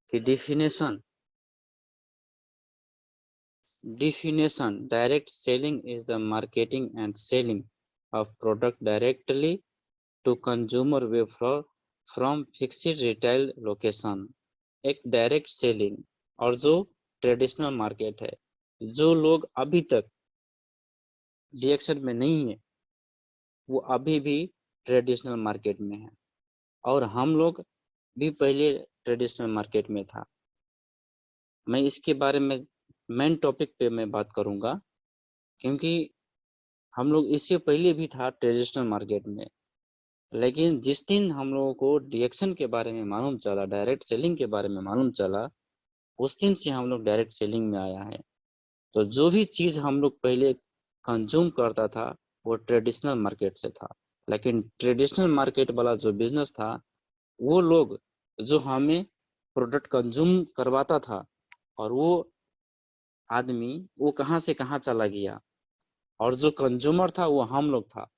कि definition direct selling is the marketing and selling of product directly to consumer from fixed retail location। एक direct selling और जो traditional market है, जो लोग अभी तक डीएक्शन में नहीं है वो अभी भी ट्रेडिशनल मार्केट में है, और हम लोग भी पहले ट्रेडिशनल मार्केट में था। मैं इसके बारे में मेन टॉपिक पे मैं बात करूंगा, क्योंकि हम लोग इससे पहले भी था ट्रेडिशनल मार्केट में, लेकिन जिस दिन हम लोगों को डीएक्शन के बारे में मालूम चला, डायरेक्ट सेलिंग के बारे में मालूम चला, उस दिन से हम लोग डायरेक्ट सेलिंग में आया है। तो जो भी चीज हम लोग पहले कंज्यूम करता था वो ट्रेडिशनल मार्केट से था, लेकिन ट्रेडिशनल मार्केट वाला जो बिजनेस था, वो लोग जो हमें प्रोडक्ट कंज्यूम करवाता था, और वो आदमी वो कहाँ से कहाँ चला गया, और जो कंज्यूमर था वो हम लोग था।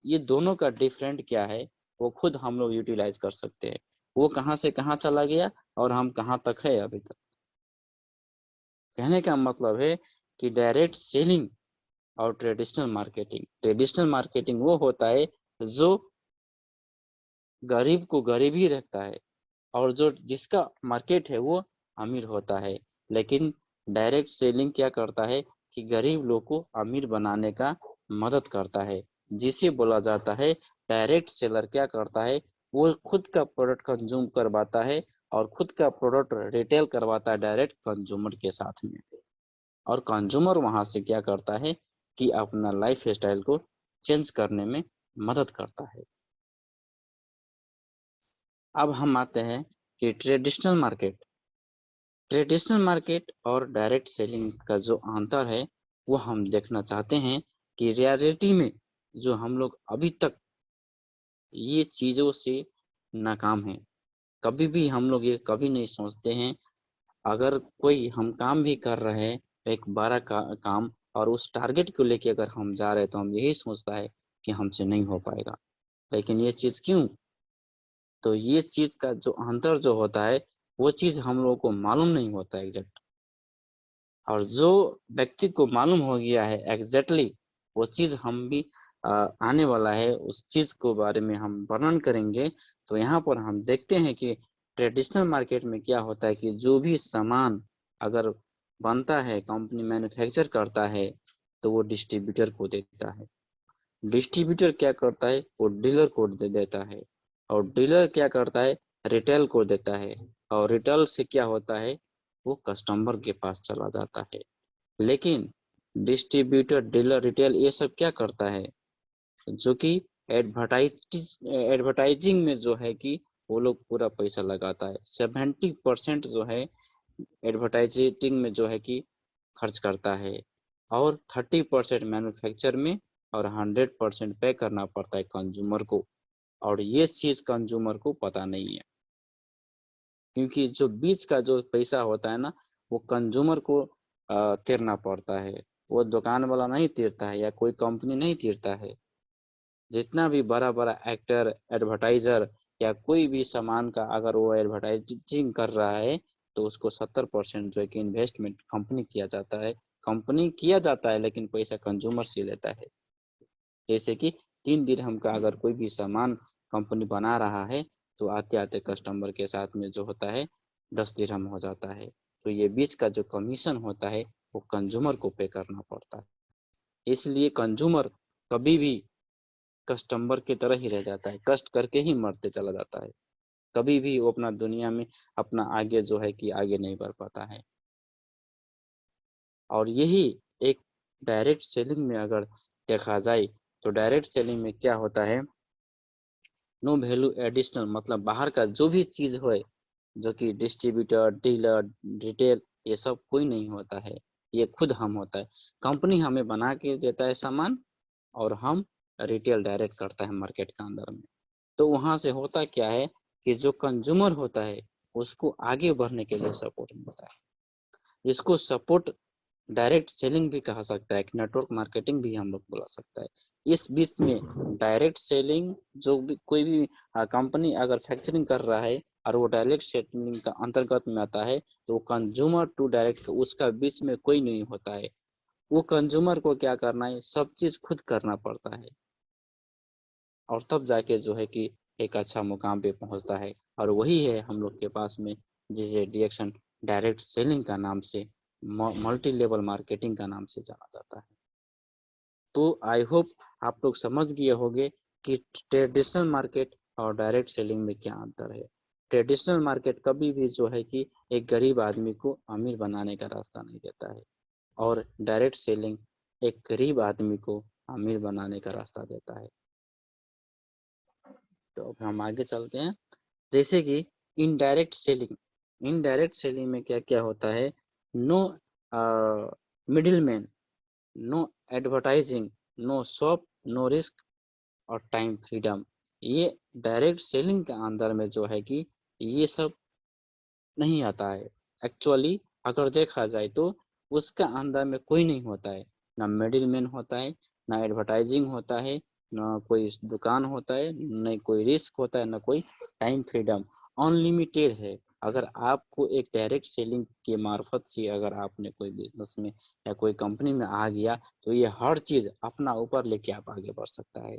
ये दोनों का डिफरेंट क्या है वो खुद हम लोग यूटिलाइज कर सकते हैं। वो कहाँ से कहाँ चला गया और हम कहाँ तक है अभी तक। कहने का मतलब है कि डायरेक्ट सेलिंग और ट्रेडिशनल मार्केटिंग वो होता है जो गरीब को गरीब ही रखता है, और जो जिसका मार्केट है वो अमीर होता है। लेकिन डायरेक्ट सेलिंग क्या करता है कि गरीब लोग को अमीर बनाने का मदद करता है, जिसे बोला जाता है डायरेक्ट सेलर। क्या करता है, वो खुद का प्रोडक्ट कंज्यूम करवाता है और खुद का प्रोडक्ट रिटेल करवाता है डायरेक्ट कंज्यूमर के साथ में, और कंज्यूमर वहां से क्या करता है कि अपना लाइफ स्टाइल को चेंज करने में मदद करता है। अब हम आते हैं कि ट्रेडिशनल मार्केट और डायरेक्ट सेलिंग का जो अंतर है वो हम देखना चाहते हैं कि रियलिटी में जो हम लोग अभी तक ये चीजों से नाकाम है। कभी भी हम लोग ये कभी नहीं सोचते हैं, अगर कोई हम काम भी कर रहे हैं एक बड़ा काम, और उस टारगेट को लेके अगर हम जा रहे हैं तो हम यही सोचता है कि हमसे नहीं हो पाएगा। लेकिन ये चीज क्यों? तो ये चीज का जो अंतर जो होता है वो चीज हम लोगों को मालूम नहीं होता है एग्जैक्ट, और जो व्यक्ति को मालूम हो गया है एग्जैक्टली वो चीज हम भी आने वाला है, उस चीज को बारे में हम वर्णन करेंगे। तो यहाँ पर हम देखते हैं कि ट्रेडिशनल मार्केट में क्या होता है कि जो भी सामान अगर बनता है, कंपनी मैन्युफैक्चर करता है, तो वो डिस्ट्रीब्यूटर को देता है। डिस्ट्रीब्यूटर क्या करता है, वो डीलर को दे देता है, और डीलर क्या करता है, रिटेल को देता है, और रिटेल से क्या होता है, वो कस्टमर के पास चला जाता है। लेकिन डिस्ट्रीब्यूटर, डीलर, रिटेल ये सब क्या करता है, जो कि एडवर्टाइजिंग में जो है कि वो लोग पूरा पैसा लगाता है। 70% जो है एडवर्टाइजिंग में जो है कि खर्च करता है, और 30% मैन्युफैक्चर में, और 100% पे करना पड़ता है कंज्यूमर को। और ये चीज कंज्यूमर को पता नहीं है, क्योंकि जो बीच का जो पैसा होता है ना, वो कंज्यूमर को तीरना पड़ता है। वो दुकान वाला नहीं तीरता है, या कोई कंपनी नहीं तीरता है। जितना भी बड़ा बड़ा एक्टर, एडवर्टाइजर, या कोई भी सामान का अगर वो एडवर्टाइजिंग कर रहा है, तो उसको 70% जो है कि इन्वेस्टमेंट कंपनी किया जाता है, लेकिन पैसा कंज्यूमर से लेता है। जैसे कि 3 दिरहम का अगर कोई भी सामान कंपनी बना रहा है, तो आते आते कस्टमर के साथ में जो होता है 10 दिरहम हो जाता है। तो ये बीच का जो कमीशन होता है वो कंज्यूमर को पे करना पड़ता है। इसलिए कंज्यूमर कभी भी कस्टमर की तरह ही रह जाता है, कष्ट करके ही मरते चला जाता है। कभी भी वो अपना दुनिया में अपना आगे जो है कि आगे नहीं बढ़ पाता है। और यही एक डायरेक्ट सेलिंग में अगर देखा जाए, तो डायरेक्ट सेलिंग में क्या होता है, नो वैल्यू एडिशनल, मतलब बाहर का जो भी चीज हो, जो कि डिस्ट्रीब्यूटर, डीलर, रिटेल, ये सब कोई नहीं होता है, ये खुद हम होता है। कंपनी हमें बना के देता है सामान, और हम रिटेल डायरेक्ट करता है मार्केट के अंदर में। तो वहां से होता क्या है कि जो कंज्यूमर होता है उसको आगे बढ़ने के लिए सपोर्ट मिलता है। इसको सपोर्ट डायरेक्ट सेलिंग भी कहा सकता है, नेटवर्क मार्केटिंग भी हम लोग बोला सकता है। इस बीच में डायरेक्ट सेलिंग जो भी कोई भी कंपनी अगर फैक्चरिंग कर रहा है और वो डायरेक्ट सेलिंग का अंतर्गत में आता है, तो कंज्यूमर टू डायरेक्ट उसका बीच में कोई नहीं होता है। वो कंज्यूमर को क्या करना है, सब चीज खुद करना पड़ता है, और तब जाके जो है कि एक अच्छा मुकाम पे पहुंचता है। और वही है हम लोग के पास में, जिसे डिरेक्शन डायरेक्ट सेलिंग का नाम से, मल्टी लेवल मार्केटिंग का नाम से जाना जाता है। तो आई होप आप लोग समझ गए होंगे कि ट्रेडिशनल मार्केट और डायरेक्ट सेलिंग में क्या अंतर है। ट्रेडिशनल मार्केट कभी भी जो है कि एक गरीब आदमी को अमीर बनाने का रास्ता नहीं देता है, और डायरेक्ट सेलिंग एक गरीब आदमी को अमीर बनाने का रास्ता देता है। तो अब हम आगे चलते हैं। जैसे कि इनडायरेक्ट सेलिंग, इनडायरेक्ट सेलिंग में क्या क्या होता है, no middle man, no advertising, no shop, no risk और टाइम फ्रीडम। ये डायरेक्ट सेलिंग के अंदर में जो है कि ये सब नहीं आता है। एक्चुअली अगर देखा जाए तो उसका अंदर में कोई नहीं होता है, ना मिडिल मैन होता है, ना एडवर्टाइजिंग होता है, ना कोई दुकान होता है, न कोई रिस्क होता है, ना कोई टाइम फ्रीडम। अनलिमिटेड है। अगर आपको एक डायरेक्ट सेलिंग के मार्फत से अगर आपने कोई बिजनेस में या कोई कंपनी में आ गया, तो ये हर चीज अपना ऊपर लेके आप आगे बढ़ सकता है।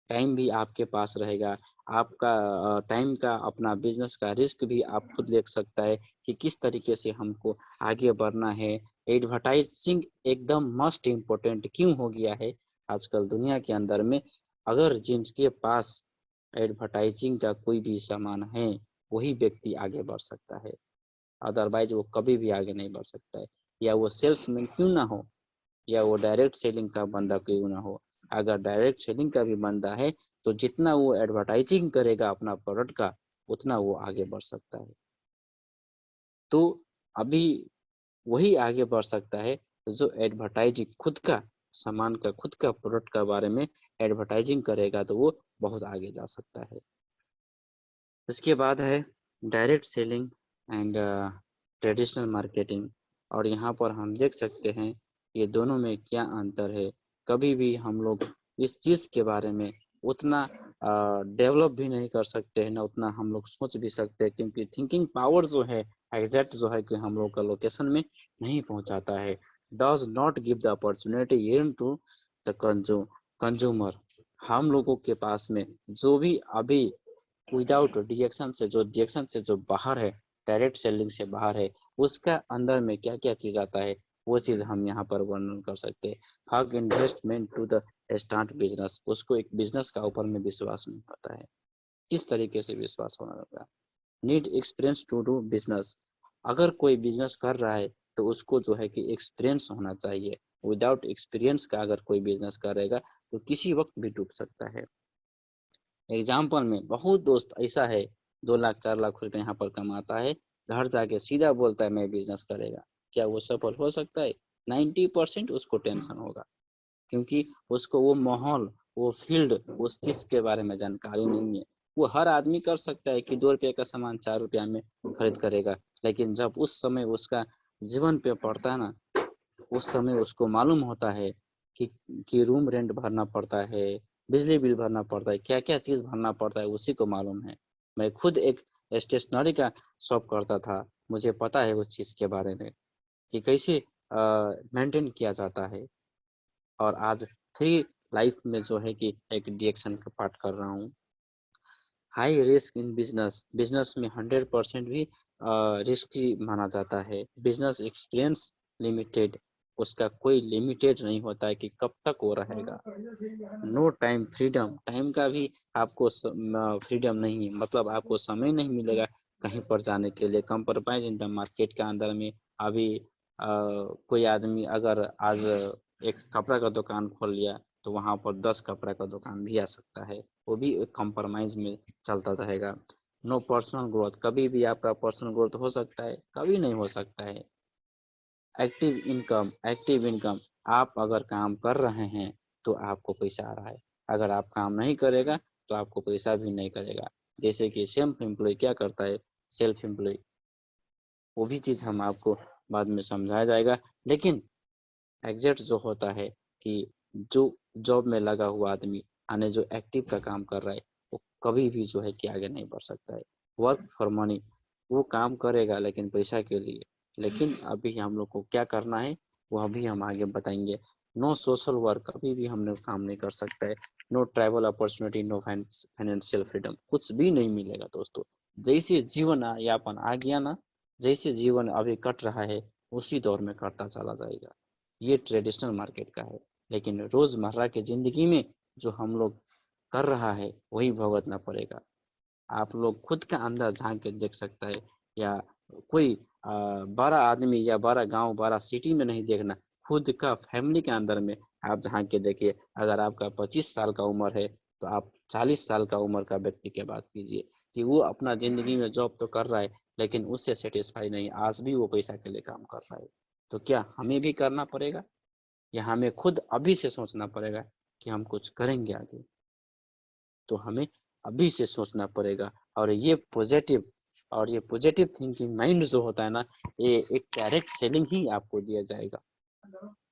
टाइम भी आपके पास रहेगा, आपका टाइम का अपना बिजनेस का रिस्क भी आप खुद ले सकता है कि किस तरीके से हमको आगे बढ़ना है। एडवर्टाइजिंग एकदम मस्ट इम्पोर्टेंट क्यों हो गया है आजकल दुनिया के अंदर में। अगर जिनके पास एडवर्टाइजिंग का कोई भी सामान है, वही व्यक्ति आगे बढ़ सकता है, अदरवाइज वो कभी भी आगे नहीं बढ़ सकता है। या वो सेल्समैन क्यों ना हो, या वो डायरेक्ट सेलिंग का बंदा क्यों ना हो। अगर डायरेक्ट सेलिंग का भी बंदा है, तो जितना वो एडवर्टाइजिंग करेगा अपना प्रोडक्ट का, उतना वो आगे बढ़ सकता है। तो अभी वही आगे बढ़ सकता है जो एडवर्टाइजिंग खुद का सामान का, खुद का प्रोडक्ट का बारे में एडवर्टाइजिंग करेगा, तो वो बहुत आगे जा सकता है। इसके बाद है direct selling and traditional marketing. और यहाँ पर हम देख सकते हैं ये दोनों में क्या अंतर है। कभी भी हम लोग इस चीज़ के बारे में उतना डेवलप भी नहीं कर सकते हैं, ना उतना हम लोग सोच भी सकते हैं, क्योंकि थिंकिंग पावर जो है एग्जैक्ट जो है कि हम लोग का लोकेशन में नहीं पहुंचाता है। Does not give the opportunity even to the consumer. हम लोगों के पास में जो भी अभी विदाउट डिएक्शन से, जो डिएक्शन से जो बाहर है, डायरेक्ट सेलिंग से बाहर है, उसका अंदर में क्या क्या चीज आता है, वो चीज हम यहाँ पर वर्णन कर सकते हैं। Huge investment to the start business, उसको एक बिजनेस का ऊपर में विश्वास नहीं होता है, किस तरीके से विश्वास होना होगा। Need experience to do business, अगर कोई बिजनेस कर रहा है तो उसको जो है कि एक्सपीरियंस होना चाहिए। विदाउट एक्सपीरियंस का अगर कोई बिजनेस करेगा तो किसी वक्त भी डूब सकता है। एग्जाम्पल में बहुत दोस्त ऐसा है 2 लाख 4 लाख रुपए यहाँ पर कमाता है, घर जाके सीधा बोलता है मैं बिजनेस करेगा, क्या वो सफल हो सकता है? 90% उसको टेंशन होगा, क्योंकि उसको वो माहौल, वो फील्ड, उस चीज के बारे में जानकारी नहीं है। वो हर आदमी कर सकता है कि 2 रुपये का सामान 4 रुपया में खरीद करेगा, लेकिन जब उस समय उसका जीवन पे पड़ता है ना, उस समय उसको मालूम होता है कि रूम रेंट भरना पड़ता है, बिजली बिल भरना पड़ता है, क्या क्या चीज भरना पड़ता है, उसी को मालूम है। मैं खुद एक स्टेशनरी का शॉप करता था, मुझे पता है उस चीज के बारे में कि कैसे मेंटेन किया जाता है। और आज फ्री लाइफ में जो है कि एक डिएक्शन का पार्ट कर रहा हूँ। High risk in business, business में 100% भी रिस्की माना जाता है। बिजनेस एक्सपीरियंस लिमिटेड, उसका कोई लिमिटेड नहीं होता है कि कब तक वो रहेगा। नो टाइम फ्रीडम, टाइम का भी आपको फ्रीडम नहीं है, मतलब आपको समय नहीं मिलेगा कहीं पर जाने के लिए। कंप्रोमाइज इन द मार्केट के अंदर में अभी कोई आदमी अगर आज एक कपड़ा का दुकान खोल लिया, तो वहां पर 10 कपड़ा का दुकान भी आ सकता है, वो भी एक कंप्रोमाइज में चलता रहेगा। नो पर्सनल ग्रोथ, कभी भी आपका पर्सनल ग्रोथ हो सकता है, कभी नहीं हो सकता है। एक्टिव इनकम, एक्टिव इनकम, आप अगर काम कर रहे हैं तो आपको पैसा आ रहा है, अगर आप काम नहीं करेगा तो आपको पैसा भी नहीं करेगा। जैसे कि सेल्फ एम्प्लॉय क्या करता है, सेल्फ एम्प्लॉय, वो भी चीज हम आपको बाद में समझाया जाएगा। लेकिन एग्जैक्ट जो होता है कि जो जॉब में लगा हुआ आदमी यानी जो एक्टिव का काम कर रहा है वो कभी भी जो है कि आगे नहीं बढ़ सकता है। वर्क फॉर मनी, वो काम करेगा लेकिन पैसा के लिए। लेकिन अभी हम लोग को क्या करना है वो अभी हम आगे बताएंगे। नो सोशल वर्क, कभी भी हमने काम नहीं कर सकता है। No travel opportunity, no financial freedom, कुछ भी नहीं मिलेगा दोस्तों। जैसे जीवन यापन आ गया ना, जैसे जीवन अभी कट रहा है उसी दौर में कटता चला जाएगा। ये ट्रेडिशनल मार्केट का है। लेकिन रोजमर्रा की जिंदगी में जो हम लोग कर रहा है वही भुगतना पड़ेगा। आप लोग खुद का अंदर झांक के देख सकता है, या कोई बड़ा आदमी या बड़ा गांव बड़ा सिटी में नहीं देखना, खुद का फैमिली के अंदर में आप झांक के देखिए। अगर आपका 25 साल का उम्र है तो आप 40 साल का उम्र का व्यक्ति की बात कीजिए कि वो अपना जिंदगी में जॉब तो कर रहा है लेकिन उससे सेटिस्फाई नहीं, आज भी वो पैसा के लिए काम कर रहा है। तो क्या हमें भी करना पड़ेगा, या हमें खुद अभी से सोचना पड़ेगा कि हम कुछ करेंगे आगे? तो हमें अभी से सोचना पड़ेगा। और ये पॉजिटिव थिंकिंग माइंड जो होता है ना, ये एक डायरेक्ट सेलिंग ही आपको दिया जाएगा।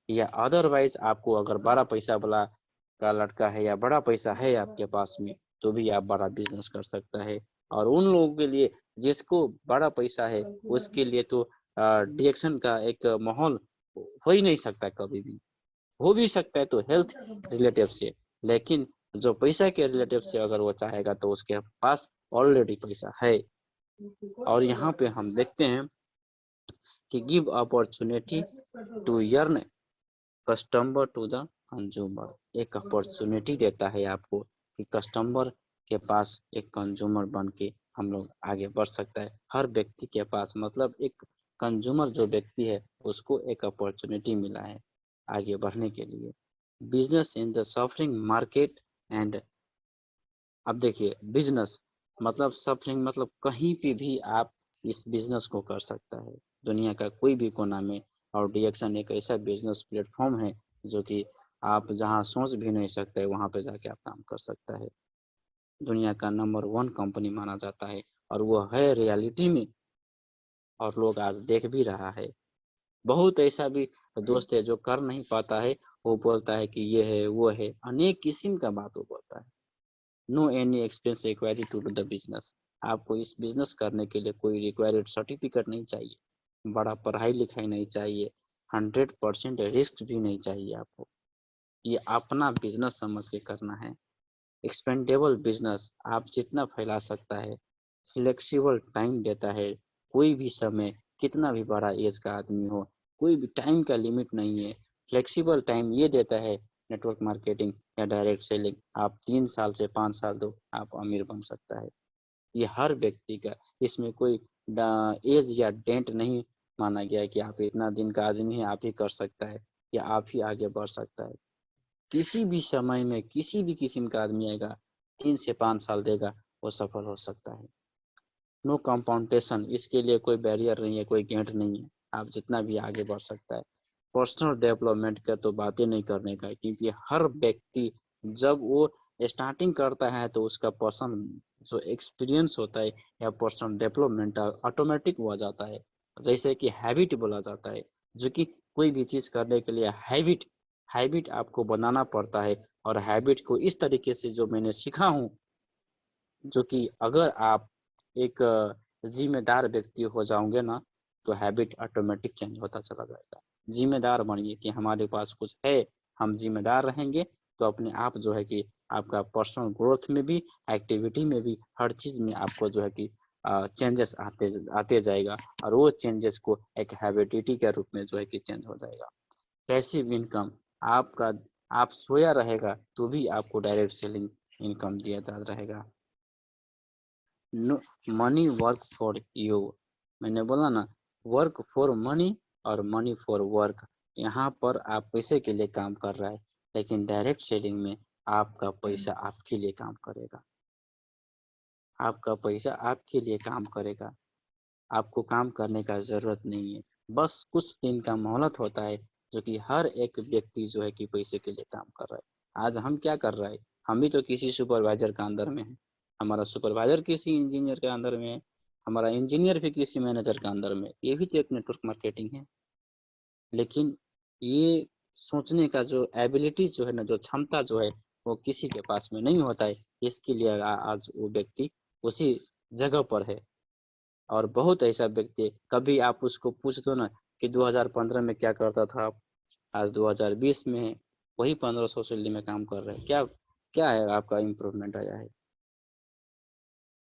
या अदरवाइज आपको अगर बड़ा पैसा वाला का लड़का है या बड़ा पैसा है आपके पास में तो भी आप बड़ा बिजनेस कर सकता है। और उन लोगों के लिए जिसको बड़ा पैसा है उसके लिए तो डिएक्शन का एक माहौल हो ही नहीं सकता। कभी भी हो भी सकता है तो हेल्थ रिलेटिव से, लेकिन जो पैसा के रिलेटिव से अगर वो चाहेगा तो उसके पास ऑलरेडी पैसा है। और यहाँ पे हम देखते हैं कि give opportunity to earn customer to the consumer. एक अपॉर्चुनिटी देता है आपको कि कस्टमर के पास एक कंज्यूमर बन के हम लोग आगे बढ़ सकता है। हर व्यक्ति के पास मतलब एक कंज्यूमर जो व्यक्ति है उसको एक अपॉर्चुनिटी मिला है आगे बढ़ने के लिए। Business in the suffering market and, अब देखिए बिजनेस मतलब सफरिंग मतलब कहीं पे भी आप इस बिजनेस को कर सकता है, दुनिया का कोई भी कोना में। और डीएक्शन एक ऐसा बिजनेस प्लेटफॉर्म है जो कि आप जहां सोच भी नहीं सकते वहां पे जाके आप काम कर सकता है। दुनिया का नंबर 1 कंपनी माना जाता है और वो है रियलिटी में, और लोग आज देख भी रहा है। बहुत ऐसा भी दोस्त है जो कर नहीं पाता है, वो बोलता है कि ये है वो है, अनेक किस्म का बात वो बोलता है। No any expense required to do the business, आपको इस बिजनेस करने के लिए कोई रिक्वायर्ड सर्टिफिकेट नहीं चाहिए, बड़ा पढ़ाई लिखाई नहीं चाहिए, 100% रिस्क भी नहीं चाहिए आपको। ये अपना बिजनेस समझ के करना है। एक्सपेंडेबल बिजनेस आप जितना फैला सकता है, फ्लेक्सिबल टाइम देता है। कोई भी समय, कितना भी बड़ा एज का आदमी हो, कोई भी टाइम का लिमिट नहीं है। फ्लेक्सिबल टाइम ये देता है नेटवर्क मार्केटिंग या डायरेक्ट सेलिंग। आप 3 साल से 5 साल दो, आप अमीर बन सकता है। ये हर व्यक्ति का, इसमें कोई एज या डेंट नहीं माना गया है कि आप इतना दिन का आदमी है आप ही कर सकता है या आप ही आगे बढ़ सकता है। किसी भी समय में किसी भी किस्म का आदमी आएगा, 3 से 5 साल देगा, वो सफल हो सकता है। नो कंपाउंडेशन, इसके लिए कोई बैरियर नहीं है, कोई गेट नहीं है, आप जितना भी आगे बढ़ सकता है। पर्सनल डेवलपमेंट का तो बातें नहीं करने का, क्योंकि हर व्यक्ति जब वो स्टार्टिंग करता है तो उसका पर्सन जो एक्सपीरियंस होता है या पर्सनल डेवलपमेंट ऑटोमेटिक हो जाता है। जैसे कि हैबिट बोला जाता है, जो कि कोई भी चीज करने के लिए हैबिट हैबिट आपको बनाना पड़ता है। और हैबिट को इस तरीके से जो मैंने सीखा हूँ, जो कि अगर आप एक जिम्मेदार व्यक्ति हो जाओगे ना तो हैबिट ऑटोमेटिक चेंज होता चला जाएगा। जिम्मेदार बनिए कि हमारे पास कुछ है, हम जिम्मेदार रहेंगे तो अपने आप जो है कि आपका पर्सनल ग्रोथ में भी, एक्टिविटी में भी, हर चीज में आपको जो है कि चेंजेस आते आते जाएगा। और वो चेंजेस को एक हैबिटिटी के रूप में जो है कि चेंज हो जाएगा। पैसिव इनकम, आपका आप सोया रहेगा तो भी आपको डायरेक्ट सेलिंग इनकम दिया जाता रहेगा। No money work for you, मैंने बोला ना, वर्क फॉर मनी और मनी फॉर वर्क। यहाँ पर आप पैसे के लिए काम कर रहा है, लेकिन डायरेक्ट सेलिंग में आपका पैसा आपके लिए काम करेगा। आपका पैसा आपके लिए काम करेगा, आपको काम करने का जरूरत नहीं है। बस कुछ दिन का मोहलत होता है, जो कि हर एक व्यक्ति जो है कि पैसे के लिए काम कर रहा है। आज हम क्या कर रहे हैं, हम भी तो किसी सुपरवाइजर का अंदर में है, हमारा सुपरवाइजर किसी इंजीनियर के अंदर में है, हमारा इंजीनियर भी किसी मैनेजर के अंदर में, ये भी तो एक नेटवर्क मार्केटिंग है। लेकिन ये सोचने का जो एबिलिटी जो है ना, जो क्षमता जो है, वो किसी के पास में नहीं होता है। इसके लिए आज वो व्यक्ति उसी जगह पर है। और बहुत ऐसा व्यक्ति है, कभी आप उसको पूछ दो ना कि 2015 में क्या करता था आप, आज 2020 में है, वही 1500 सैलरी में काम कर रहे हैं। क्या क्या है आपका इम्प्रूवमेंट आया है?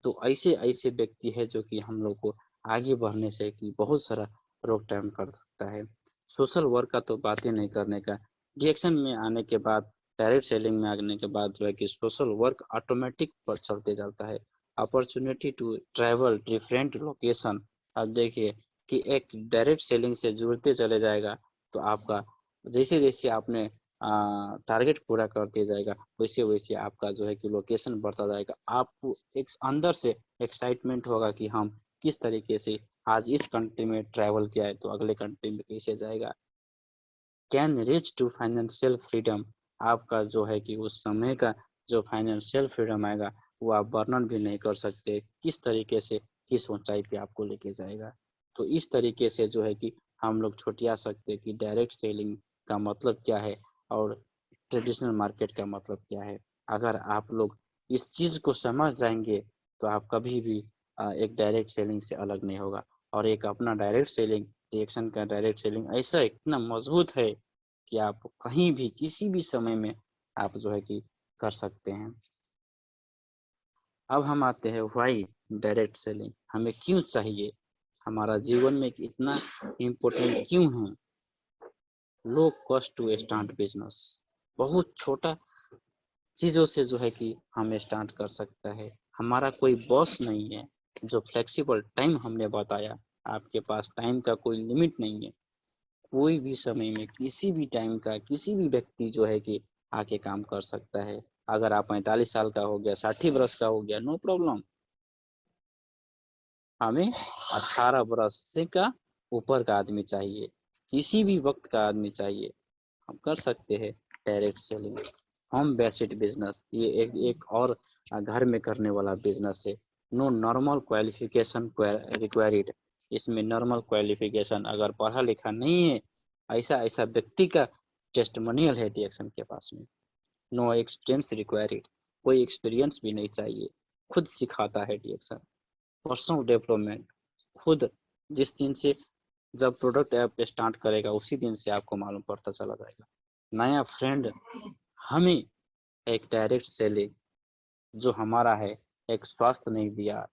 तो ऐसे ऐसे व्यक्ति है जो कि हम लोग को आगे बढ़ने से कि बहुत सारा रोकथाम कर सकता है। सोशल वर्क का तो बात ही नहीं करने का। डिएक्शन में आने के बाद, डायरेक्ट सेलिंग में आने के बाद जो है कि सोशल वर्क ऑटोमेटिक पर चलते जाता है। Opportunity to travel different location. अब देखिए कि एक डायरेक्ट सेलिंग से जुड़ते चले जाएगा, तो आपका जैसे जैसे आपने टारगेट पूरा करते जाएगा, वैसे वैसे आपका जो है कि लोकेशन बढ़ता जाएगा। आपको एक अंदर से एक्साइटमेंट होगा कि हम किस तरीके से आज इस कंट्री में ट्रैवल किया है, तो अगले कंट्री में कैसे जाएगा। Can reach to financial freedom. आपका जो है कि उस समय का जो फाइनेंशियल फ्रीडम आएगा, वो आप वर्णन भी नहीं कर सकते किस तरीके से, किस ऊंचाई पे आपको लेके जाएगा। तो इस तरीके से जो है कि हम लोग छुटिया सकते कि डायरेक्ट सेलिंग का मतलब क्या है और ट्रेडिशनल मार्केट का मतलब क्या है। अगर आप लोग इस चीज को समझ जाएंगे, तो आप कभी भी एक डायरेक्ट सेलिंग से अलग नहीं होगा। और एक अपना डायरेक्ट सेलिंग, रिएक्शन का डायरेक्ट सेलिंग ऐसा इतना मजबूत है कि आप कहीं भी किसी भी समय में आप जो है कि कर सकते हैं। अब हम आते हैं व्हाई डायरेक्ट सेलिंग हमें क्यों चाहिए, हमारा जीवन में इतना इम्पोर्टेंट क्यों है। Low cost to start business. बहुत छोटा चीजों से जो है कि हम स्टार्ट कर सकता है। हमारा कोई बॉस नहीं है। जो फ्लेक्सिबल टाइम हमने बताया, आपके पास टाइम का कोई लिमिट नहीं है। कोई भी समय में किसी भी टाइम का किसी भी व्यक्ति जो है कि आके काम कर सकता है। अगर आप 45 साल का हो गया, 60 वर्ष का हो गया, नो प्रॉब्लम। हमें 18 वर्ष से का ऊपर का आदमी चाहिए, किसी भी वक्त का आदमी चाहिए। हम कर सकते हैं direct selling. Home based business, ये एक और घर में करने वाला बिजनेस है। No normal qualification required. इसमें नॉर्मल क्वालिफिकेशन अगर पढ़ा लिखा नहीं है, ऐसा ऐसा व्यक्ति का टेस्टमोनियल है डिएक्शन के पास में। नो एक्सपीरियंस रिक्वायर्ड, कोई एक्सपीरियंस भी नहीं चाहिए। खुद सिखाता है डिएक्शन। पर्सनल डेवलपमेंट, खुद जिस दिन से जब प्रोडक्ट ऐप स्टार्ट करेगा उसी दिन से आपको मालूम पड़ता चला जाएगा। नया फ्रेंड, हमें एक डायरेक्ट सेलिंग जो हमारा है, एक स्वास्थ्य नहीं दिया,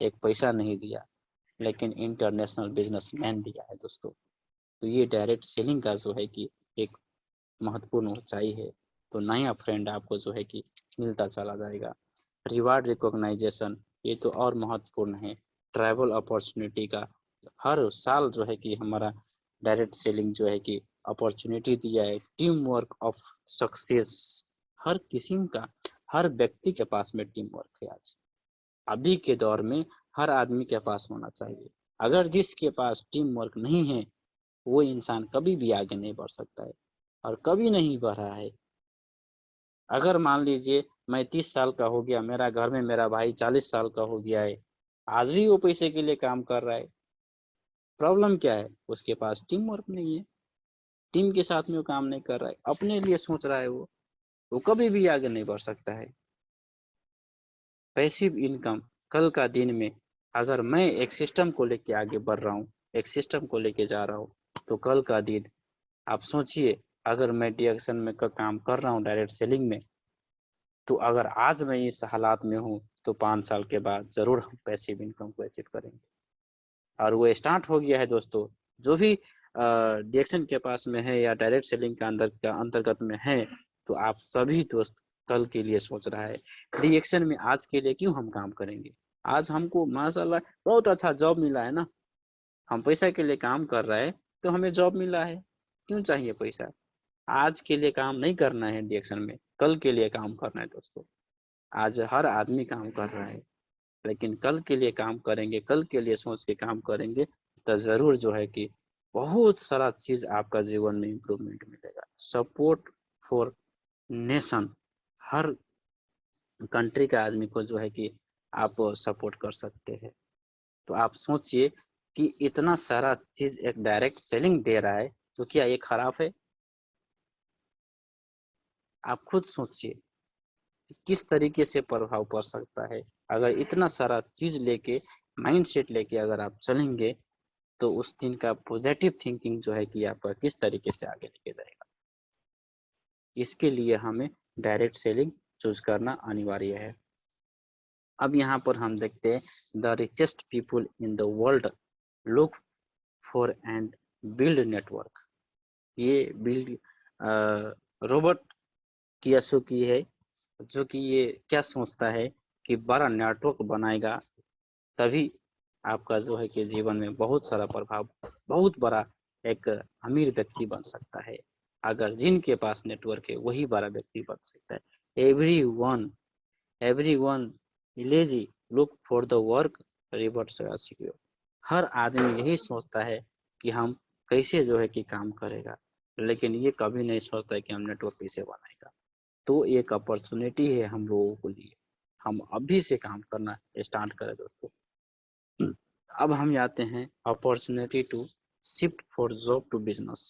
एक पैसा नहीं दिया, लेकिन इंटरनेशनल बिजनेसमैन दिया है दोस्तों। तो ये डायरेक्ट सेलिंग का जो है कि एक महत्वपूर्ण ऊंचाई है। तो नया फ्रेंड आपको जो है कि मिलता चला जाएगा। रिवार्ड रिकॉग्नाइजेशन, ये तो और महत्वपूर्ण है। ट्रैवल अपॉर्चुनिटी का हर साल जो है कि हमारा डायरेक्ट सेलिंग जो है कि अपॉर्चुनिटी दिया है। टीम वर्क ऑफ सक्सेस, हर किस्म का, हर व्यक्ति के पास में टीम वर्क है आज। अभी के दौर में हर आदमी के पास होना चाहिए। अगर जिसके पास टीम वर्क नहीं है, वो इंसान कभी भी आगे नहीं बढ़ सकता है और कभी नहीं बढ़ा है। अगर मान लीजिए मैं 30 साल का हो गया, मेरा घर में मेरा भाई 40 साल का हो गया है, आज भी वो पैसे के लिए काम कर रहा है। प्रॉब्लम क्या है? उसके पास टीम वर्क नहीं है। टीम के साथ में वो काम नहीं कर रहा है, अपने लिए सोच रहा है। वो कभी भी आगे नहीं बढ़ सकता है। पैसिव इनकम, कल का दिन में अगर मैं एक सिस्टम को लेके आगे बढ़ रहा हूँ, एक सिस्टम को लेके जा रहा हूँ, तो कल का दिन आप सोचिए, अगर मैं डिएक्शन में का काम कर रहा हूँ डायरेक्ट सेलिंग में, तो अगर आज मैं इस हालात में हूँ, तो 5 साल के बाद जरूर हम पैसिव इनकम को अचीव करेंगे। और वो स्टार्ट हो गया है दोस्तों। जो भी डिएक्शन के पास में है या डायरेक्ट सेलिंग का अंतर्गत में है, तो आप सभी दोस्त कल के लिए सोच रहा है। डिएक्शन में आज के लिए क्यों हम काम करेंगे? आज हमको माशाल्लाह बहुत अच्छा जॉब मिला है ना। हम पैसा के लिए काम कर रहे हैं, तो हमें जॉब मिला है। क्यों चाहिए पैसा? आज के लिए काम नहीं करना है डिएक्शन में, कल के लिए काम करना है दोस्तों। आज हर आदमी काम कर रहा है, लेकिन कल के लिए काम करेंगे, कल के लिए सोच के काम करेंगे, तो जरूर जो है कि बहुत सारा चीज आपका जीवन में इम्प्रूवमेंट मिलेगा। Support for nation, her country का आदमी को जो है कि आप सपोर्ट कर सकते हैं। तो आप सोचिए कि इतना सारा चीज एक डायरेक्ट सेलिंग दे रहा है, तो क्या ये खराब है? आप खुद सोचिए कि किस तरीके से प्रभाव पड़ सकता है। अगर इतना सारा चीज लेके, माइंड सेट लेके अगर आप चलेंगे, तो उस दिन का पॉजिटिव थिंकिंग जो है कि आपका किस तरीके से आगे लेके जाएगा। इसके लिए हमें डायरेक्ट सेलिंग चूज करना अनिवार्य है। अब यहाँ पर हम देखते हैं the richest people in the world look for and build network. ये बिल्ड रॉबर्ट कियोसाकी है, जो कि ये क्या सोचता है कि बड़ा नेटवर्क बनाएगा, तभी आपका जो है कि जीवन में बहुत सारा प्रभाव, बहुत बड़ा एक अमीर व्यक्ति बन सकता है। अगर जिनके पास नेटवर्क है वही बड़ा व्यक्ति बन सकता है। Every one lazy look for the work revert secure. हर आदमी यही सोचता है कि हम कैसे जो है कि काम करेगा, लेकिन ये कभी नहीं सोचता है कि हम नेटवर्क कैसे बनाएगा। तो एक अपॉर्चुनिटी है हम लोगों के लिए, हम अभी से काम करना स्टार्ट करें दोस्तों। अब हम जाते हैं opportunity to shift for job to business.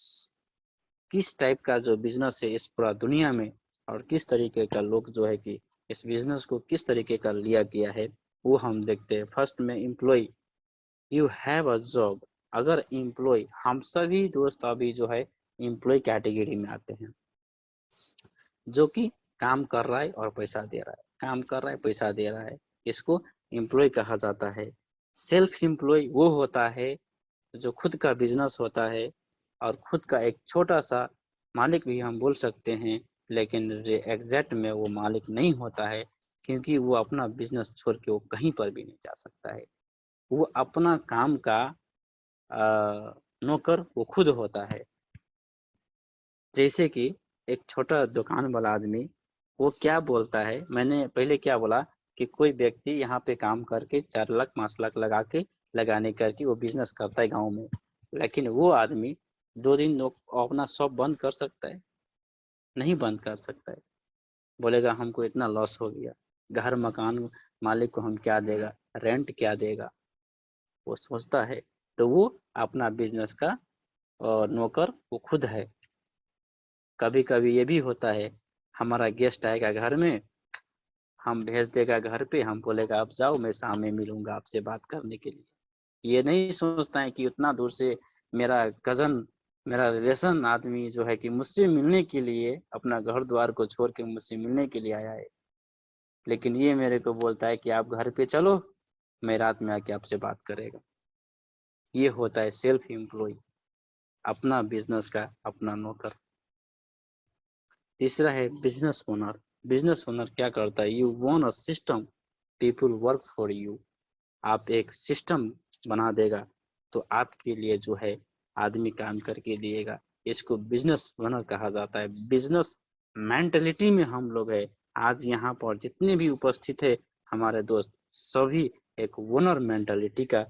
किस टाइप का जो बिजनेस है इस पूरा दुनिया में, और किस तरीके का लोग जो है कि इस बिजनेस को किस तरीके का लिया गया है, वो हम देखते हैं। फर्स्ट में employ, you have a job. अगर एम्प्लॉय, हम सभी दोस्त अभी जो है एम्प्लॉय कैटेगरी में आते हैं, जो कि काम कर रहा है और पैसा दे रहा है, काम कर रहा है पैसा दे रहा है, इसको एम्प्लॉय कहा जाता है। सेल्फ एम्प्लॉय वो होता है जो खुद का बिजनेस होता है और खुद का एक छोटा सा मालिक भी हम बोल सकते हैं, लेकिन एग्जैक्ट में वो मालिक नहीं होता है, क्योंकि वो अपना बिजनेस छोड़ के वो कहीं पर भी नहीं जा सकता है। वो अपना काम का नौकर वो खुद होता है। जैसे कि एक छोटा दुकान वाला आदमी, वो क्या बोलता है, मैंने पहले क्या बोला कि कोई व्यक्ति यहाँ पे काम करके 4 लाख 5 लाख लगाने करके वो बिजनेस करता है गांव में, लेकिन वो आदमी 2 दिन अपना शॉप बंद कर सकता है? नहीं बंद कर सकता है। बोलेगा हमको इतना लॉस हो गया, घर मकान मालिक को हम क्या देगा, रेंट क्या देगा, वो सोचता है। तो वो अपना बिजनेस का नौकर वो खुद है। कभी कभी ये भी होता है, हमारा गेस्ट आएगा घर में, हम भेज देगा घर पे, हम बोलेगा आप जाओ, मैं शाम में मिलूंगा आपसे बात करने के लिए। ये नहीं सोचता है कि उतना दूर से मेरा कजन, मेरा रिलेशन आदमी जो है कि मुझसे मिलने के लिए अपना घर द्वार को छोड़ के मुझसे मिलने के लिए आया है, लेकिन ये मेरे को बोलता है कि आप घर पे चलो, मैं रात में आके आपसे बात करेगा। ये होता है सेल्फ एम्प्लॉय, अपना बिजनेस का अपना नौकर। तीसरा है बिजनेस ओनर। बिजनेस ओनर क्या करता है, you von a system, people work for you. आप एक सिस्टम बना देगा तो आपके लिए जो है आदमी काम करके दिएगा। इसको बिजनेस ओनर कहा जाता है। बिजनेस मेंटेलिटी में हम लोग है। आज यहाँ पर जितने भी उपस्थित है हमारे दोस्त, सभी एक ओनर मेंटेलिटी का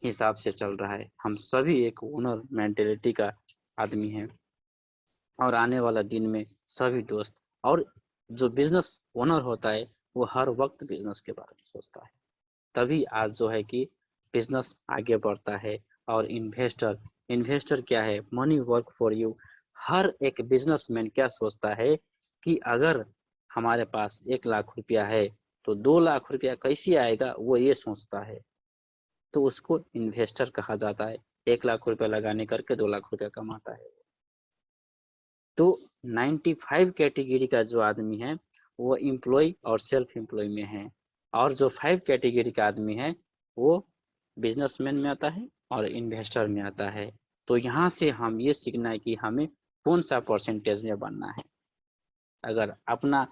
हिसाब से चल रहा है। हम सभी एक ओनर मेंटेलिटी का आदमी है, और आने वाला दिन में सभी दोस्त, और जो बिजनेस ओनर होता है वो हर वक्त बिजनेस के बारे में सोचता है, तभी आज जो है कि बिजनेस आगे बढ़ता है। और इन्वेस्टर, इन्वेस्टर क्या है, मनी वर्क फॉर यू। हर एक बिजनेसमैन क्या सोचता है कि अगर हमारे पास 1 लाख रुपया है तो 2 लाख रुपया कैसे आएगा, वो ये सोचता है। तो उसको इन्वेस्टर कहा जाता है। 1 लाख रुपया लगाने करके 2 लाख रुपया कमाता है। तो 95 कैटेगरी का जो आदमी है वो एम्प्लॉय और सेल्फ एम्प्लॉय में है, और जो 5 कैटेगरी का आदमी है वो बिजनेसमैन में आता है और इन्वेस्टर में आता है। तो यहाँ से हम ये सीखना है कि हमें कौन सा परसेंटेज में बनना है। अगर अपना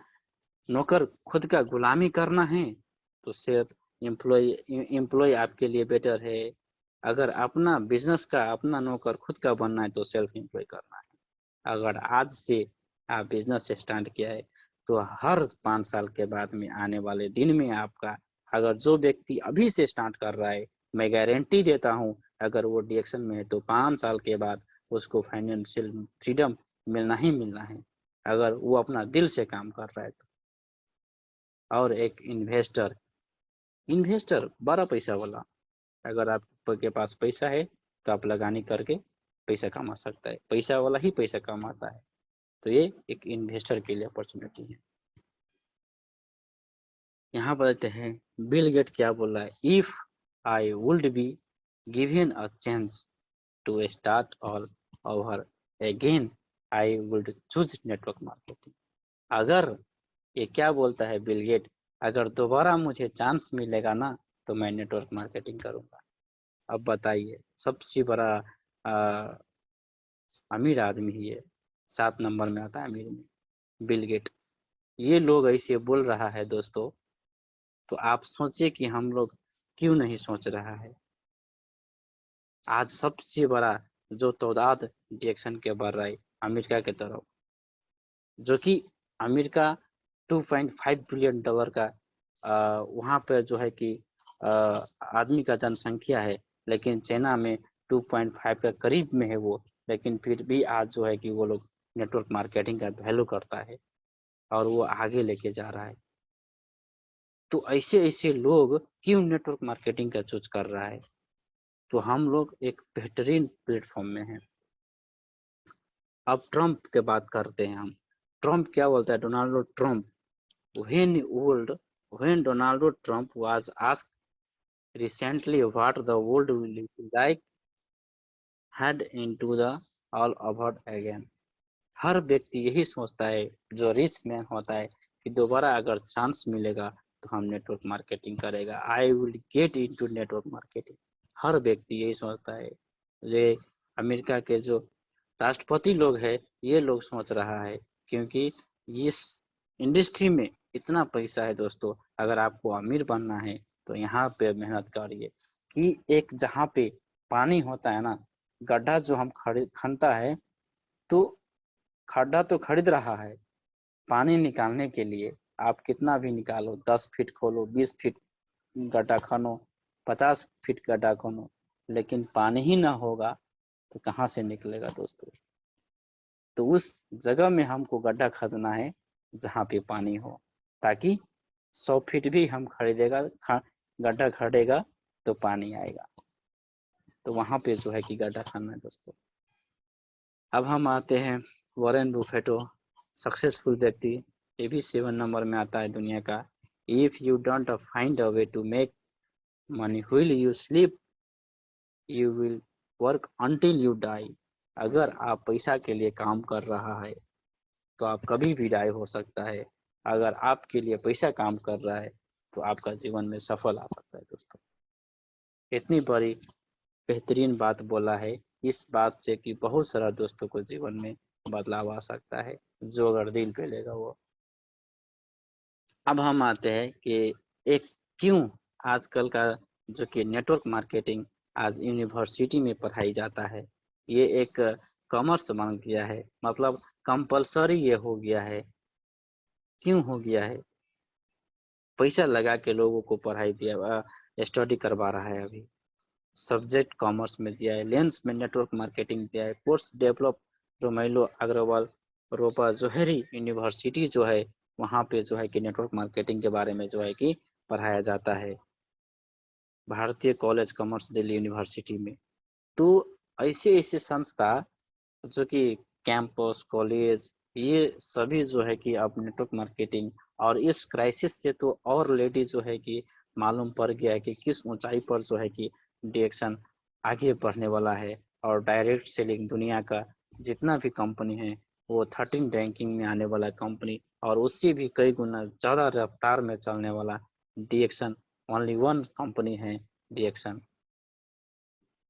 नौकर खुद का गुलामी करना है तो सिर्फ एम्प्लॉय एम्प्लॉय आपके लिए बेटर है। अगर अपना बिजनेस का अपना नौकर खुद का बनना है तो सेल्फ एम्प्लॉय करना है। अगर आज से आप बिजनेस स्टार्ट किया है तो हर 5 साल के बाद में आने वाले दिन में आपका, अगर जो व्यक्ति अभी से स्टार्ट कर रहा है, मैं गारंटी देता हूँ अगर वो डायरेक्शन में है तो 5 साल के बाद उसको फाइनेंशियल फ्रीडम मिलना ही मिलना है, अगर वो अपना दिल से काम कर रहा है तो। और एक इन्वेस्टर, इन्वेस्टर बड़ा पैसा वाला, अगर आपके पास पैसा है तो आप लगानी करके पैसा कमा सकता है, पैसा वाला ही पैसा कमाता है। तो ये एक इन्वेस्टर के लिए अपॉर्चुनिटी है। यहाँ पर कहते हैं बिल गेट क्या बोल रहा है, if I would be given a chance to start all over again I would choose network marketing. अगर ये क्या बोलता है बिल गेट, अगर दोबारा मुझे चांस मिलेगा ना तो मैं नेटवर्क मार्केटिंग करूंगा। अब बताइए, सबसे बड़ा अमीर आदमी ही है, 7 नंबर में आता है अमीर में, बिल गेट। ये लोग ऐसे बोल रहा है दोस्तों, तो आप सोचिए कि हम लोग क्यों नहीं सोच रहा है। आज सबसे बड़ा जो तादाद डिएक्शन के बढ़ रहा है अमेरिका की तरफ, जो कि अमेरिका 2.5 बिलियन डॉलर का वहाँ पे जो है कि आदमी का जनसंख्या है, लेकिन चाइना में 2.5 का करीब में है वो, लेकिन फिर भी आज जो है कि वो लोग नेटवर्क मार्केटिंग का वैल्यू करता है और वो आगे लेके जा रहा है। तो ऐसे ऐसे लोग क्यों नेटवर्क मार्केटिंग का चूज कर रहा है, तो हम लोग एक बेहतरीन प्लेटफॉर्म में हैं। अब ट्रम्प के बात करते हैं हम। ट्रम्प क्या बोलता है, Donald Trump, when Donald Trump was asked recently what the world will be like head into the all over again, हर व्यक्ति यही सोचता है जो रिच मैन होता है कि दोबारा अगर चांस मिलेगा तो हम नेटवर्क मार्केटिंग करेगा, I will get into network marketing. हर व्यक्ति यही सोचता है। ये अमेरिका के जो राष्ट्रपति लोग हैं ये लोग सोच रहा है, क्योंकि इस इंडस्ट्री में इतना पैसा है दोस्तों। अगर आपको अमीर बनना है तो यहाँ पे मेहनत करिए कि एक जहाँ पे पानी होता है ना, गड्ढा जो हम खनता है, तो खड्डा तो खरीद रहा है, पानी निकालने के लिए आप कितना भी निकालो, 10 फीट खोलो, 20 फीट गड्ढा खनो, 50 फीट गड्ढा खनो, लेकिन पानी ही ना होगा तो कहाँ से निकलेगा दोस्तों। तो उस जगह में हमको गड्ढा खोदना है जहाँ पे पानी हो, ताकि 100 फीट भी हम खरीदेगा गड्ढा खड़ेगा तो पानी आएगा। तो वहाँ पे जो है कि गड्ढा खाना है दोस्तों। अब हम आते हैं वॉरेन बुफेटो, सक्सेसफुल व्यक्ति, ये भी 7 नंबर में आता है दुनिया का। If you don't find a way to make money while you sleep you will work until you die. अगर आप पैसा के लिए काम कर रहा है तो आप कभी भी डाई हो सकता है, अगर आपके लिए पैसा काम कर रहा है तो आपका जीवन में सफल आ सकता है दोस्तों। इतनी बड़ी बेहतरीन बात बोला है, इस बात से कि बहुत सारा दोस्तों को जीवन में बदलाव आ सकता है जो अगर दिल पे लेगा वो। अब हम आते हैं कि एक क्यों आजकल का जो कि नेटवर्क मार्केटिंग आज यूनिवर्सिटी में पढ़ाई जाता है, ये एक कॉमर्स बन गया है, मतलब कंपलसरी ये हो गया है। क्यों हो गया है, पैसा लगा के लोगों को पढ़ाई दिया, स्टडी करवा रहा है। अभी सब्जेक्ट कॉमर्स में दिया है, लेंस में नेटवर्क मार्केटिंग दिया है, कोर्स डेवलप रोमेलो अग्रवाल रोपा जोहरी यूनिवर्सिटी जो है वहाँ पे जो है कि नेटवर्क मार्केटिंग के बारे में जो है कि पढ़ाया जाता है, भारतीय कॉलेज कॉमर्स दिल्ली यूनिवर्सिटी में। तो ऐसे ऐसे संस्था जो कि कैंपस कॉलेज ये सभी जो है कि अब नेटवर्क मार्केटिंग, और इस क्राइसिस से तो और लेडी जो है कि मालूम पड़ गया है कि किस ऊंचाई पर जो है कि डिएक्शन आगे बढ़ने वाला है, और डायरेक्ट सेलिंग दुनिया का जितना भी कंपनी है वो 13 रैंकिंग में आने वाला कंपनी, और उससे भी कई गुना ज़्यादा रफ्तार में चलने वाला डिएक्शन ओनली वन कंपनी है, डिएक्शन।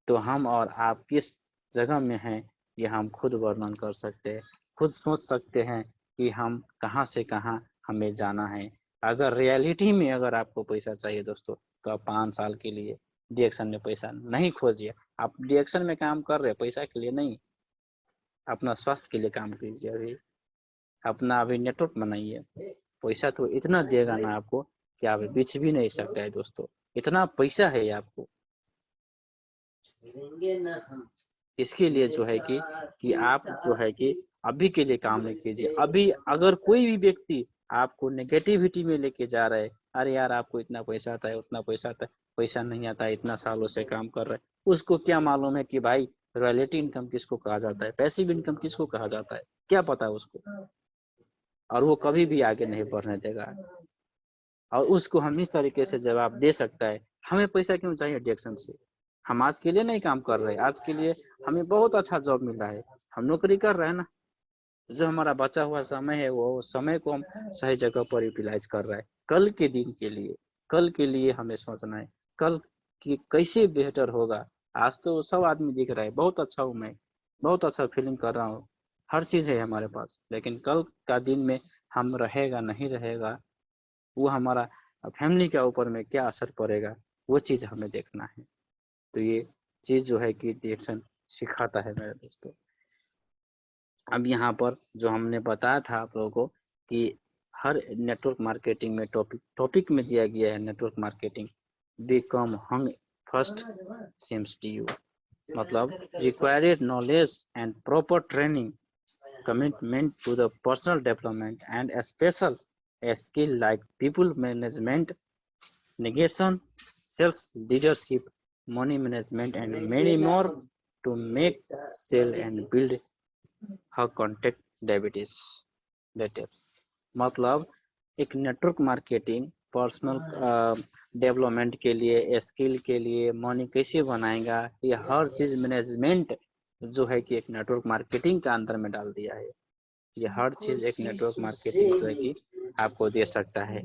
तो हम और आप किस जगह में हैं ये हम खुद वर्णन कर सकते हैं, खुद सोच सकते हैं कि हम कहाँ से कहाँ हमें जाना है। अगर रियलिटी में अगर आपको पैसा चाहिए दोस्तों तो आप 5 साल के लिए डिएक्शन में पैसा नहीं खोजिए। आप डिएक्शन में काम कर रहे हैं पैसा के लिए नहीं, अपना स्वास्थ्य के लिए काम कीजिए। अभी अपना अभी नेटवर्क बनाइए, पैसा तो इतना देगा ना आपको कि आप बेच भी नहीं सकते है दोस्तों, इतना पैसा है आपको। इसके लिए जो है कि आप जो है कि अभी के लिए काम नहीं कीजिए। अभी अगर कोई भी व्यक्ति आपको नेगेटिविटी में लेके जा रहा है अरे यार आपको इतना पैसा आता है, उतना पैसा आता है, पैसा नहीं आता है, इतना सालों से काम कर रहे हैं। उसको क्या मालूम है कि भाई रॉयल्टी इनकम किसको कहा जाता है, पैसिव इनकम किसको कहा जाता है, क्या पता है उसको। और वो कभी भी आगे नहीं बढ़ने देगा। और उसको हम इस तरीके से जवाब दे सकता है, हमें पैसा क्यों चाहिए डिएक्शन से, हम आज के लिए नहीं काम कर रहे, आज के लिए हमें बहुत अच्छा जॉब मिल रहा है, हम नौकरी कर रहे हैं ना। जो हमारा बचा हुआ समय है वो समय को हम सही जगह पर यूटिलाइज कर रहे हैं, कल के दिन के लिए, कल के लिए हमें सोचना है, कल की कैसे बेहतर होगा। आज तो सब आदमी दिख रहा है, बहुत अच्छा हूँ मैं, बहुत अच्छा फीलिंग कर रहा हूँ, हर चीज है हमारे पास, लेकिन कल का दिन में हम रहेगा नहीं रहेगा, वो हमारा फैमिली के ऊपर में क्या असर पड़ेगा, वो चीज हमें देखना है। तो ये चीज जो है कि रिएक्शन सिखाता है मेरे दोस्तों। अब यहाँ पर जो हमने बताया था आप लोगों को कि हर नेटवर्क मार्केटिंग में टॉपिक में दिया गया है, network marketing become hung first seems to you, मतलब required knowledge and proper training, commitment to the personal development and a special skill like people management, negation, sales leadership, money management, and many more to make, sell, and build her contact database। मतलब एक network marketing, personal development के लिए, skill के लिए, money कैसे बनाएगा, ये हर चीज मैनेजमेंट जो है कि एक नेटवर्क मार्केटिंग का अंदर में डाल दिया है। ये हर चीज एक नेटवर्क मार्केटिंग जो है कि आपको दे सकता है।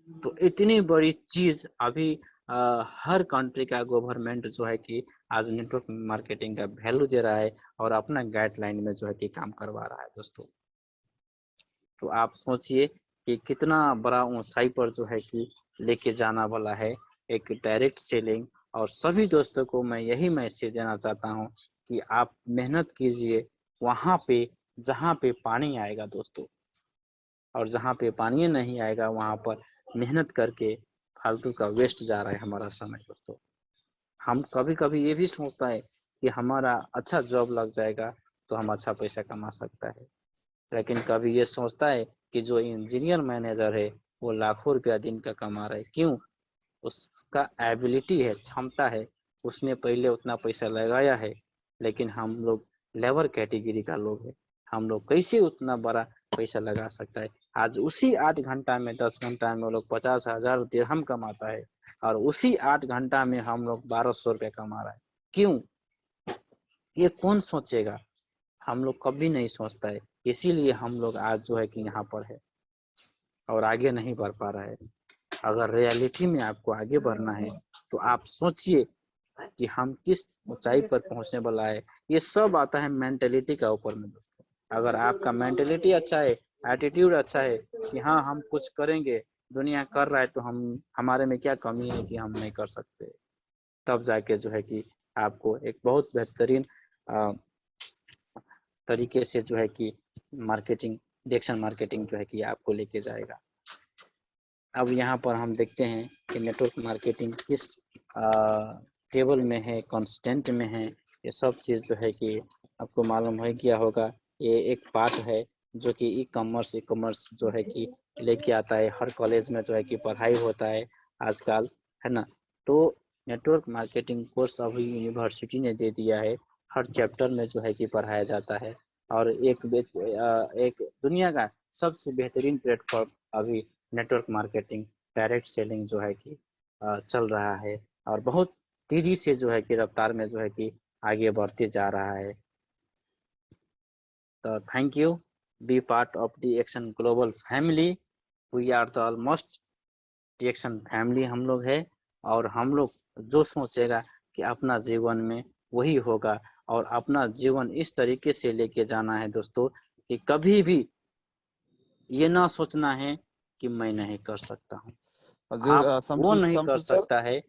तो इतनी बड़ी चीज अभी हर कंट्री का गवर्नमेंट जो है कि आज नेटवर्क मार्केटिंग का वैल्यू दे रहा है और अपना गाइडलाइन में जो है कि काम करवा रहा है दोस्तों। तो आप सोचिए कि कितना बड़ा ऊंचाई पर जो है कि लेके जाना वाला है एक डायरेक्ट सेलिंग। और सभी दोस्तों को मैं यही मैसेज देना चाहता हूँ कि आप मेहनत कीजिए वहां पे जहाँ पे पानी आएगा दोस्तों, और जहाँ पे पानी नहीं आएगा वहां पर मेहनत करके फालतू का वेस्ट जा रहा है हमारा समय दोस्तों। हम कभी कभी ये भी सोचता है कि हमारा अच्छा जॉब लग जाएगा तो हम अच्छा पैसा कमा सकता है, लेकिन कभी ये सोचता है कि जो इंजीनियर मैनेजर है वो लाखों रुपया दिन का कमा रहा है, क्यों? उसका एबिलिटी है, क्षमता है, उसने पहले उतना पैसा लगाया है। लेकिन हम लोग लेबर कैटेगरी का लोग हैं, हम लोग कैसे उतना बड़ा पैसा लगा सकता है? आज उसी 8 घंटा में 10 घंटा में वो लोग 50,000 दिरहम कमाता है, और उसी 8 घंटा में हम लोग 1200 रुपया कमा रहा है, क्यों? ये कौन सोचेगा? हम लोग कभी नहीं सोचता है, इसीलिए हम लोग आज जो है कि यहाँ पर है और आगे नहीं बढ़ पा रहा है। अगर रियलिटी में आपको आगे बढ़ना है तो आप सोचिए कि हम किस ऊंचाई पर पहुंचने वाला है। ये सब आता है मेंटेलिटी का ऊपर में दोस्तों। अगर आपका मेंटेलिटी अच्छा है, एटीट्यूड अच्छा है कि हाँ हम कुछ करेंगे, दुनिया कर रहा है तो हम हमारे में क्या कमी है कि हम नहीं कर सकते, तब जाके जो है कि आपको एक बहुत बेहतरीन तरीके से जो है कि मार्केटिंग, डिरेक्शन मार्केटिंग जो है कि आपको लेके जाएगा। अब यहाँ पर हम देखते हैं कि नेटवर्क मार्केटिंग किस टेबल में है, कांस्टेंट में है। ये सब चीज़ जो है कि आपको मालूम हो गया होगा। ये एक पार्ट है जो कि ई कॉमर्स जो है कि लेके आता है, हर कॉलेज में जो है कि पढ़ाई होता है आजकल, है ना। तो नेटवर्क मार्केटिंग कोर्स अभी यूनिवर्सिटी ने दे दिया है, हर चैप्टर में जो है कि पढ़ाया जाता है। और एक दुनिया का सबसे बेहतरीन प्लेटफॉर्म अभी नेटवर्क मार्केटिंग, डायरेक्ट सेलिंग जो है कि चल रहा है, और बहुत तेजी से जो है कि रफ्तार में जो है कि आगे बढ़ते जा रहा है। तो thank you, be part of the action global family. We are the almost the action family हम लोग है, और हम लोग जो सोचेगा कि अपना जीवन में वही होगा, और अपना जीवन इस तरीके से लेके जाना है दोस्तों कि कभी भी ये ना सोचना है कि मैं नहीं कर सकता हूँ। जी आप वो नहीं कर शमसू सर, सकता है